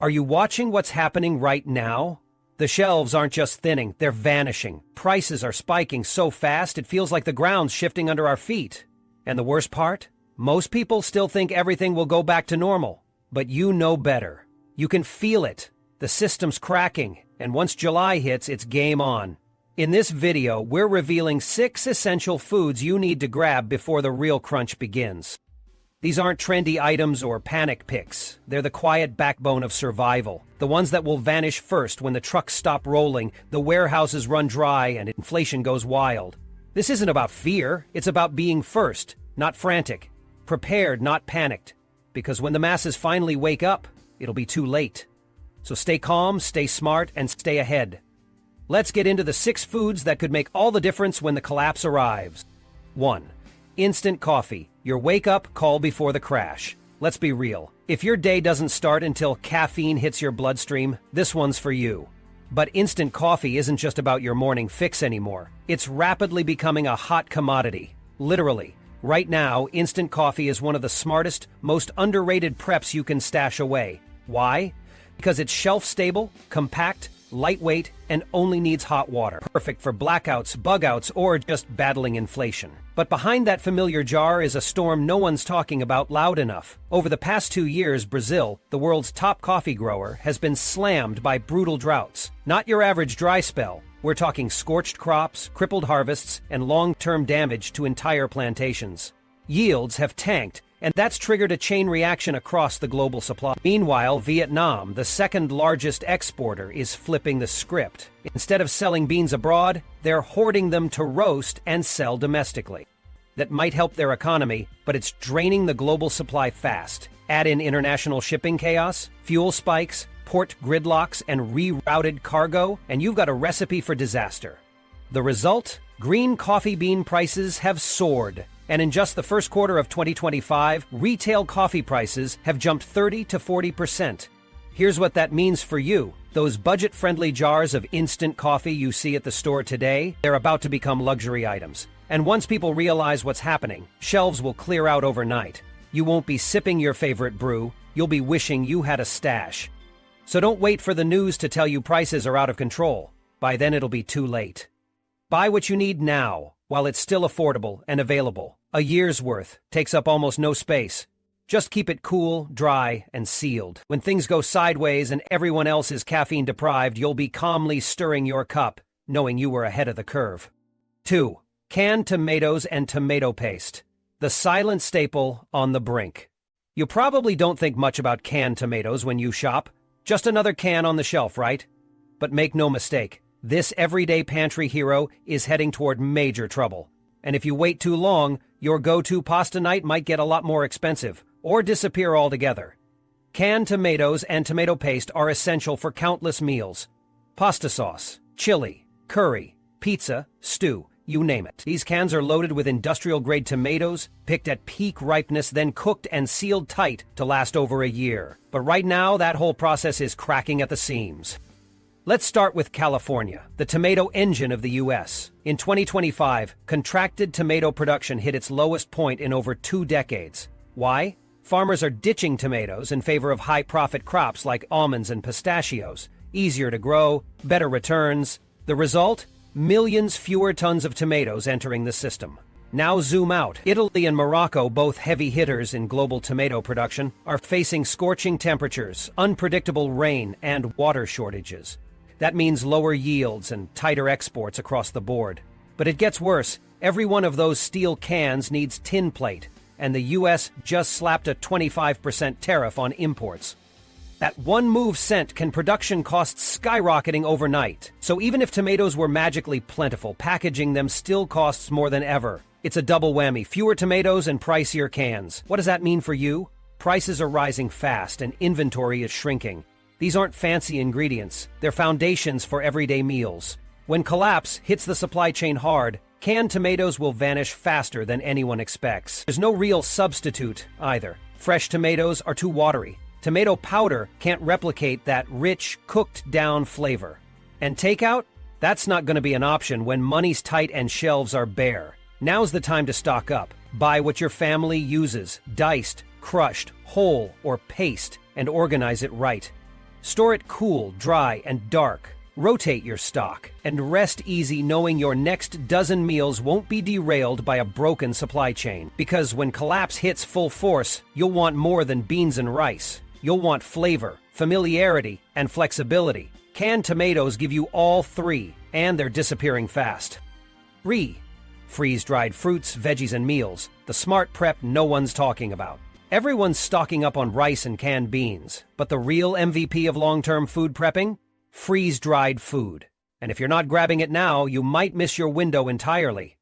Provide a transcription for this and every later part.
Are you watching what's happening right now? The shelves aren't just thinning, they're vanishing. Prices are spiking so fast it feels like the ground's shifting under our feet. And the worst part? Most people still think everything will go back to normal. But you know better. You can feel it. The system's cracking, and once July hits, it's game on. In this video, we're revealing 6 essential foods you need to grab before the real crunch begins. These aren't trendy items or panic picks. They're the quiet backbone of survival. The ones that will vanish first when the trucks stop rolling, the warehouses run dry, and inflation goes wild. This isn't about fear. It's about being first, not frantic. Prepared, not panicked. Because when the masses finally wake up, it'll be too late. So stay calm, stay smart, and stay ahead. Let's get into the 6 foods that could make all the difference when the collapse arrives. 1. Instant coffee. Your wake-up call before the crash. Let's be real. If your day doesn't start until caffeine hits your bloodstream, this one's for you. But instant coffee isn't just about your morning fix anymore. It's rapidly becoming a hot commodity. Literally. Right now, instant coffee is one of the smartest, most underrated preps you can stash away. Why? Because it's shelf-stable, compact, lightweight, and only needs hot water. Perfect for blackouts, bug-outs, or just battling inflation. But behind that familiar jar is a storm no one's talking about loud enough. Over the past 2 years, Brazil, the world's top coffee grower, has been slammed by brutal droughts. Not your average dry spell. We're talking scorched crops, crippled harvests, and long-term damage to entire plantations. Yields have tanked, and that's triggered a chain reaction across the global supply. Meanwhile, Vietnam, the second largest exporter, is flipping the script. Instead of selling beans abroad, they're hoarding them to roast and sell domestically. That might help their economy, but it's draining the global supply fast. Add in international shipping chaos, fuel spikes, port gridlocks, and rerouted cargo, and you've got a recipe for disaster. The result? Green coffee bean prices have soared. And in just the first quarter of 2025, retail coffee prices have jumped 30 to 40%. Here's what that means for you. Those budget-friendly jars of instant coffee you see at the store today, they're about to become luxury items. And once people realize what's happening, shelves will clear out overnight. You won't be sipping your favorite brew, you'll be wishing you had a stash. So don't wait for the news to tell you prices are out of control. By then it'll be too late. Buy what you need now, while it's still affordable and available. A year's worth takes up almost no space. Just keep it cool, dry, and sealed. When things go sideways and everyone else is caffeine deprived, you'll be calmly stirring your cup, knowing you were ahead of the curve. 2. Canned tomatoes and tomato paste. The silent staple on the brink. You probably don't think much about canned tomatoes when you shop. Just another can on the shelf, right? But make no mistake, this everyday pantry hero is heading toward major trouble. And if you wait too long, your go-to pasta night might get a lot more expensive, or disappear altogether. Canned tomatoes and tomato paste are essential for countless meals. Pasta sauce, chili, curry, pizza, stew, you name it. These cans are loaded with industrial-grade tomatoes, picked at peak ripeness, then cooked and sealed tight to last over a year. But right now, that whole process is cracking at the seams. Let's start with California, the tomato engine of the U.S. In 2025, contracted tomato production hit its lowest point in over 2 decades. Why? Farmers are ditching tomatoes in favor of high-profit crops like almonds and pistachios. Easier to grow, better returns. The result? Millions fewer tons of tomatoes entering the system. Now zoom out. Italy and Morocco, both heavy hitters in global tomato production, are facing scorching temperatures, unpredictable rain, and water shortages. That means lower yields and tighter exports across the board. But it gets worse. Every one of those steel cans needs tin plate, and the U.S. just slapped a 25% tariff on imports. That one move sent can production costs skyrocketing overnight. So even if tomatoes were magically plentiful, packaging them still costs more than ever. It's a double whammy, fewer tomatoes and pricier cans. What does that mean for you? Prices are rising fast and inventory is shrinking. These aren't fancy ingredients, they're foundations for everyday meals. When collapse hits the supply chain hard, canned tomatoes will vanish faster than anyone expects. There's no real substitute, either. Fresh tomatoes are too watery. Tomato powder can't replicate that rich, cooked-down flavor. And takeout? That's not going to be an option when money's tight and shelves are bare. Now's the time to stock up. Buy what your family uses, diced, crushed, whole, or paste, and organize it right. Store it cool, dry, and dark. Rotate your stock, and rest easy knowing your next dozen meals won't be derailed by a broken supply chain. Because when collapse hits full force, you'll want more than beans and rice. You'll want flavor, familiarity, and flexibility. Canned tomatoes give you all three, and they're disappearing fast. 3. Freeze-dried fruits, veggies, and meals. The smart prep no one's talking about. Everyone's stocking up on rice and canned beans, but the real MVP of long-term food prepping? Freeze-dried food. And if you're not grabbing it now, you might miss your window entirely.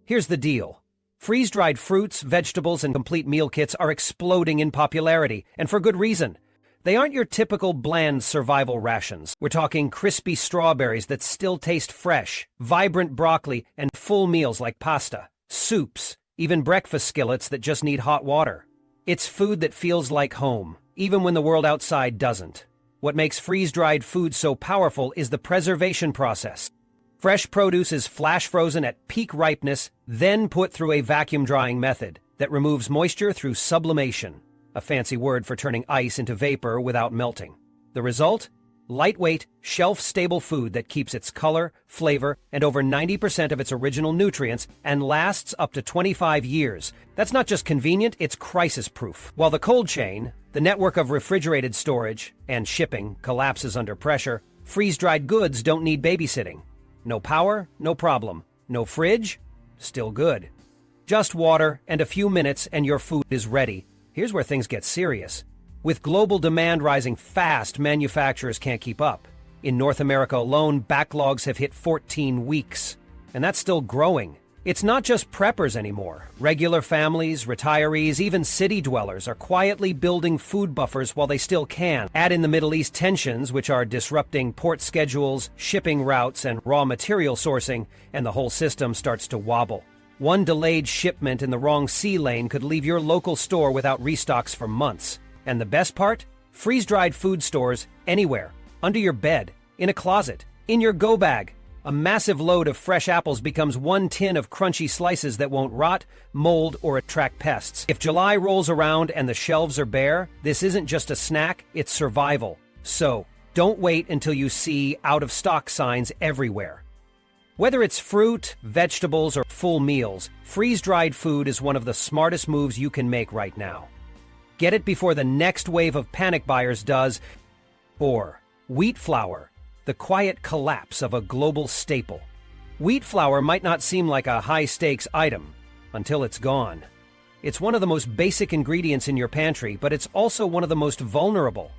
Here's the deal. Freeze-dried fruits, vegetables, and complete meal kits are exploding in popularity, and for good reason. They aren't your typical bland survival rations. We're talking crispy strawberries that still taste fresh, vibrant broccoli, and full meals like pasta, soups, even breakfast skillets that just need hot water. It's food that feels like home, even when the world outside doesn't. What makes freeze-dried food so powerful is the preservation process. Fresh produce is flash frozen at peak ripeness, then put through a vacuum drying method that removes moisture through sublimation, a fancy word for turning ice into vapor without melting. The result? Lightweight, shelf-stable food that keeps its color, flavor, and over 90% of its original nutrients and lasts up to 25 years. That's not just convenient, it's crisis-proof. While the cold chain, the network of refrigerated storage and shipping, collapses under pressure, freeze-dried goods don't need babysitting. No power? No problem. No fridge? Still good. Just water and a few minutes and your food is ready. Here's where things get serious. With global demand rising fast, manufacturers can't keep up. In North America alone, backlogs have hit 14 weeks. And that's still growing. It's not just preppers anymore. Regular families, retirees, even city dwellers are quietly building food buffers while they still can. Add in the Middle East tensions, which are disrupting port schedules, shipping routes, and raw material sourcing, and the whole system starts to wobble. One delayed shipment in the wrong sea lane could leave your local store without restocks for months. And the best part? Freeze-dried food stores anywhere. Under your bed, in a closet, in your go bag. A massive load of fresh apples becomes 1 tin of crunchy slices that won't rot, mold, or attract pests. If July rolls around and the shelves are bare, this isn't just a snack, it's survival. So, don't wait until you see out-of-stock signs everywhere. Whether it's fruit, vegetables, or full meals, freeze-dried food is one of the smartest moves you can make right now. Get it before the next wave of panic buyers does. 4. Wheat flour. The quiet collapse of a global staple. Wheat flour might not seem like a high-stakes item until it's gone. It's one of the most basic ingredients in your pantry, but it's also one of the most vulnerable.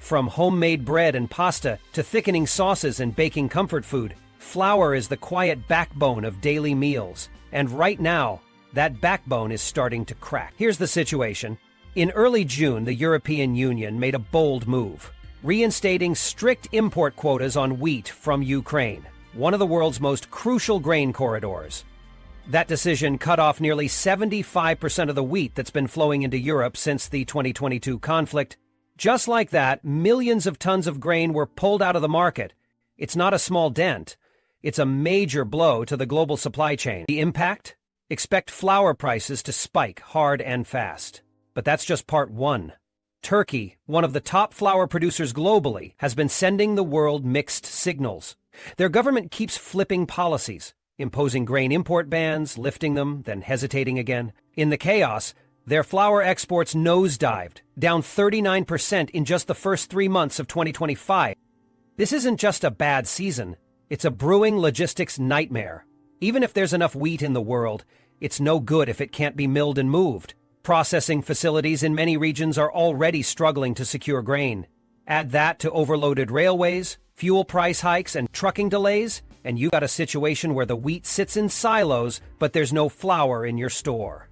From homemade bread and pasta to thickening sauces and baking comfort food, flour is the quiet backbone of daily meals. And right now, that backbone is starting to crack. Here's the situation. In early June, the European Union made a bold move, reinstating strict import quotas on wheat from Ukraine, one of the world's most crucial grain corridors. That decision cut off nearly 75% of the wheat that's been flowing into Europe since the 2022 conflict. Just like that, millions of tons of grain were pulled out of the market. It's not a small dent. It's a major blow to the global supply chain. The impact? Expect flour prices to spike hard and fast. But that's just part one. Turkey, one of the top flour producers globally, has been sending the world mixed signals. Their government keeps flipping policies, imposing grain import bans, lifting them, then hesitating again. In the chaos, their flour exports nosedived, down 39% in just the first 3 months of 2025. This isn't just a bad season, it's a brewing logistics nightmare. Even if there's enough wheat in the world, it's no good if it can't be milled and moved. Processing facilities in many regions are already struggling to secure grain. Add that to overloaded railways, fuel price hikes, and trucking delays, and you got a situation where the wheat sits in silos, but there's no flour in your store.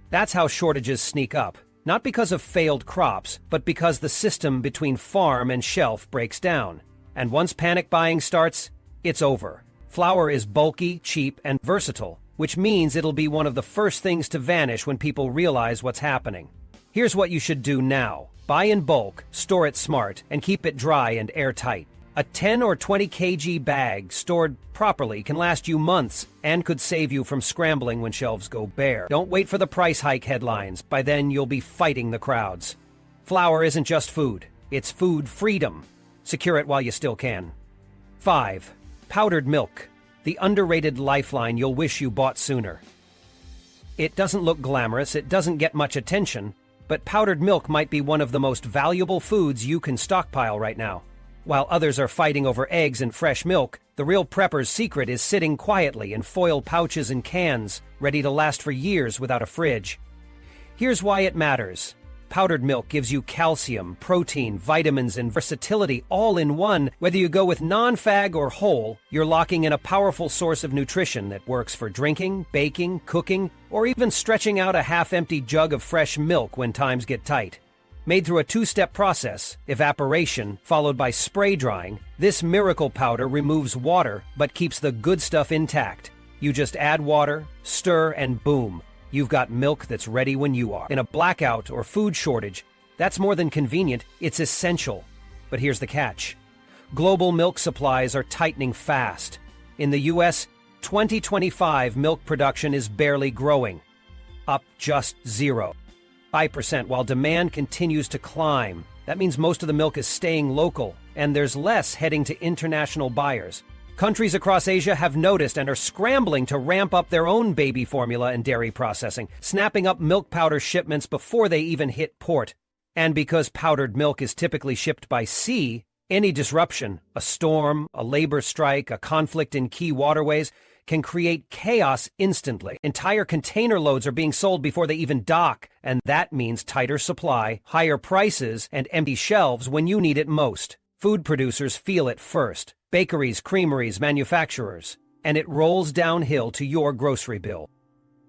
That's how shortages sneak up, not because of failed crops, but because the system between farm and shelf breaks down. And once panic buying starts, it's over. Flour is bulky, cheap, and versatile, which means it'll be one of the first things to vanish when people realize what's happening. Here's what you should do now. Buy in bulk, store it smart, and keep it dry and airtight. A 10 or 20 kg bag stored properly can last you months and could save you from scrambling when shelves go bare. Don't wait for the price hike headlines. By then, you'll be fighting the crowds. Flour isn't just food. It's food freedom. Secure it while you still can. 5. Powdered milk. The underrated lifeline you'll wish you bought sooner. It doesn't look glamorous, it doesn't get much attention, but powdered milk might be one of the most valuable foods you can stockpile right now. While others are fighting over eggs and fresh milk, the real prepper's secret is sitting quietly in foil pouches and cans, ready to last for years without a fridge. Here's why it matters. Powdered milk gives you calcium, protein, vitamins, and versatility all in one. Whether you go with non-fag or whole, you're locking in a powerful source of nutrition that works for drinking, baking, cooking, or even stretching out a half-empty jug of fresh milk when times get tight. Made through a two-step process, evaporation followed by spray drying, this miracle powder removes water but keeps the good stuff intact. You just add water, stir, and boom. You've got milk that's ready when you are. In a blackout or food shortage, that's more than convenient, it's essential. But here's the catch. Global milk supplies are tightening fast. In the U.S., 2025 milk production is barely growing, up just 0.5%, while demand continues to climb. That means most of the milk is staying local, and there's less heading to international buyers. Countries across Asia have noticed and are scrambling to ramp up their own baby formula and dairy processing, snapping up milk powder shipments before they even hit port. And because powdered milk is typically shipped by sea, any disruption, a storm, a labor strike, a conflict in key waterways, can create chaos instantly. Entire container loads are being sold before they even dock, and that means tighter supply, higher prices, and empty shelves when you need it most. Food producers feel it first. Bakeries, creameries, manufacturers, and it rolls downhill to your grocery bill.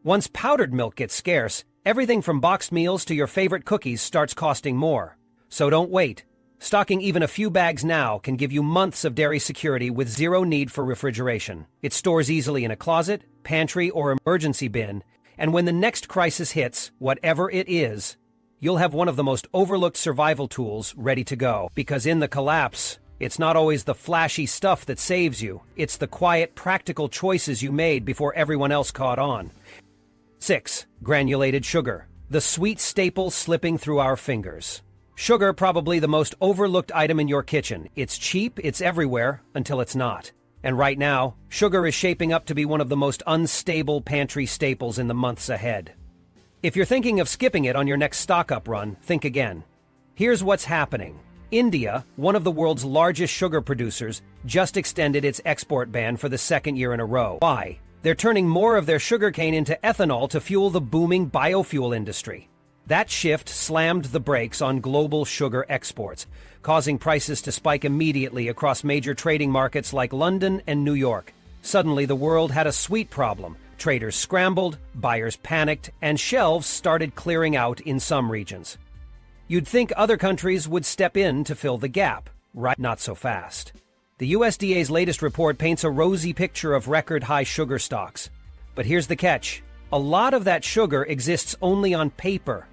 Once powdered milk gets scarce, everything from boxed meals to your favorite cookies starts costing more. So don't wait. Stocking even a few bags now can give you months of dairy security with zero need for refrigeration. It stores easily in a closet, pantry, or emergency bin, and when the next crisis hits, whatever it is, you'll have one of the most overlooked survival tools ready to go. Because in the collapse, it's not always the flashy stuff that saves you. It's the quiet, practical choices you made before everyone else caught on. 6. Granulated sugar. The sweet staple slipping through our fingers. Sugar, probably the most overlooked item in your kitchen. It's cheap, it's everywhere, until it's not. And right now, sugar is shaping up to be one of the most unstable pantry staples in the months ahead. If you're thinking of skipping it on your next stock-up run, think again. Here's what's happening. India, one of the world's largest sugar producers, just extended its export ban for the second year in a row. Why? They're turning more of their sugarcane into ethanol to fuel the booming biofuel industry. That shift slammed the brakes on global sugar exports, causing prices to spike immediately across major trading markets like London and New York. Suddenly, the world had a sweet problem. Traders scrambled, buyers panicked, and shelves started clearing out in some regions. You'd think other countries would step in to fill the gap, right? Not so fast. The USDA's latest report paints a rosy picture of record-high sugar stocks. But here's the catch. A lot of that sugar exists only on paper.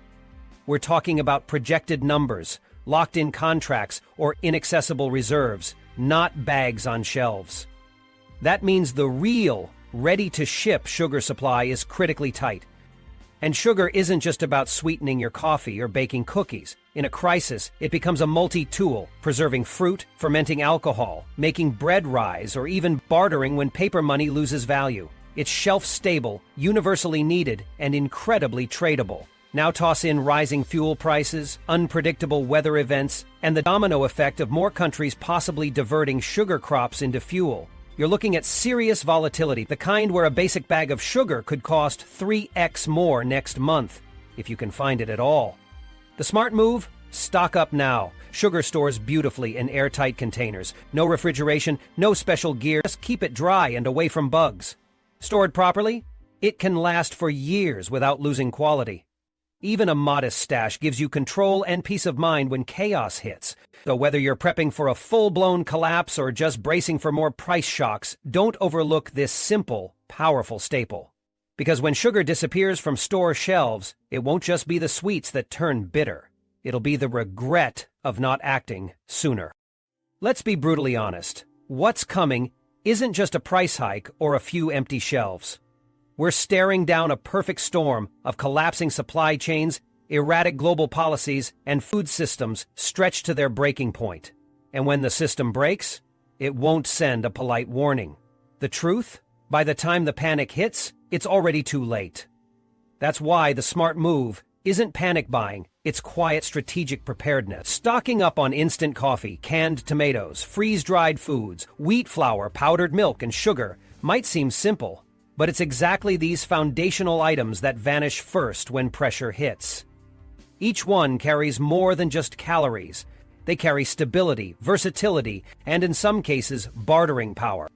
We're talking about projected numbers, locked-in contracts, or inaccessible reserves, not bags on shelves. That means the real, ready-to-ship sugar supply is critically tight. And sugar isn't just about sweetening your coffee or baking cookies. In a crisis, it becomes a multi-tool, preserving fruit, fermenting alcohol, making bread rise, or even bartering when paper money loses value. It's shelf-stable, universally needed, and incredibly tradable. Now toss in rising fuel prices, unpredictable weather events, and the domino effect of more countries possibly diverting sugar crops into fuel. You're looking at serious volatility, the kind where a basic bag of sugar could cost 3x more next month, if you can find it at all. The smart move? Stock up now. Sugar stores beautifully in airtight containers. No refrigeration, no special gear, just keep it dry and away from bugs. Stored properly, it can last for years without losing quality. Even a modest stash gives you control and peace of mind when chaos hits. So whether you're prepping for a full-blown collapse or just bracing for more price shocks, don't overlook this simple, powerful staple. Because when sugar disappears from store shelves, it won't just be the sweets that turn bitter. It'll be the regret of not acting sooner. Let's be brutally honest. What's coming isn't just a price hike or a few empty shelves. We're staring down a perfect storm of collapsing supply chains, erratic global policies, and food systems stretch to their breaking point. And when the system breaks, it won't send a polite warning. The truth? By the time the panic hits, it's already too late. That's why the smart move isn't panic buying, it's quiet strategic preparedness. Stocking up on instant coffee, canned tomatoes, freeze-dried foods, wheat flour, powdered milk, and sugar might seem simple, but it's exactly these foundational items that vanish first when pressure hits. Each one carries more than just calories. They carry stability, versatility, and in some cases, bartering power.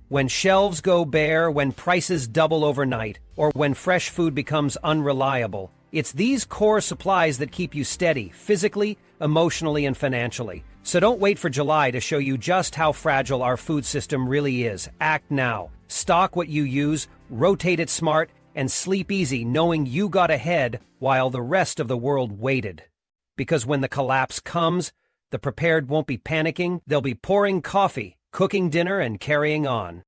When shelves go bare, when prices double overnight, or when fresh food becomes unreliable, it's these core supplies that keep you steady, physically, emotionally, and financially. So don't wait for July to show you just how fragile our food system really is. Act now. Stock what you use, rotate it smart, and sleep easy knowing you got ahead while the rest of the world waited. Because when the collapse comes, the prepared won't be panicking, they'll be pouring coffee, cooking dinner, and carrying on.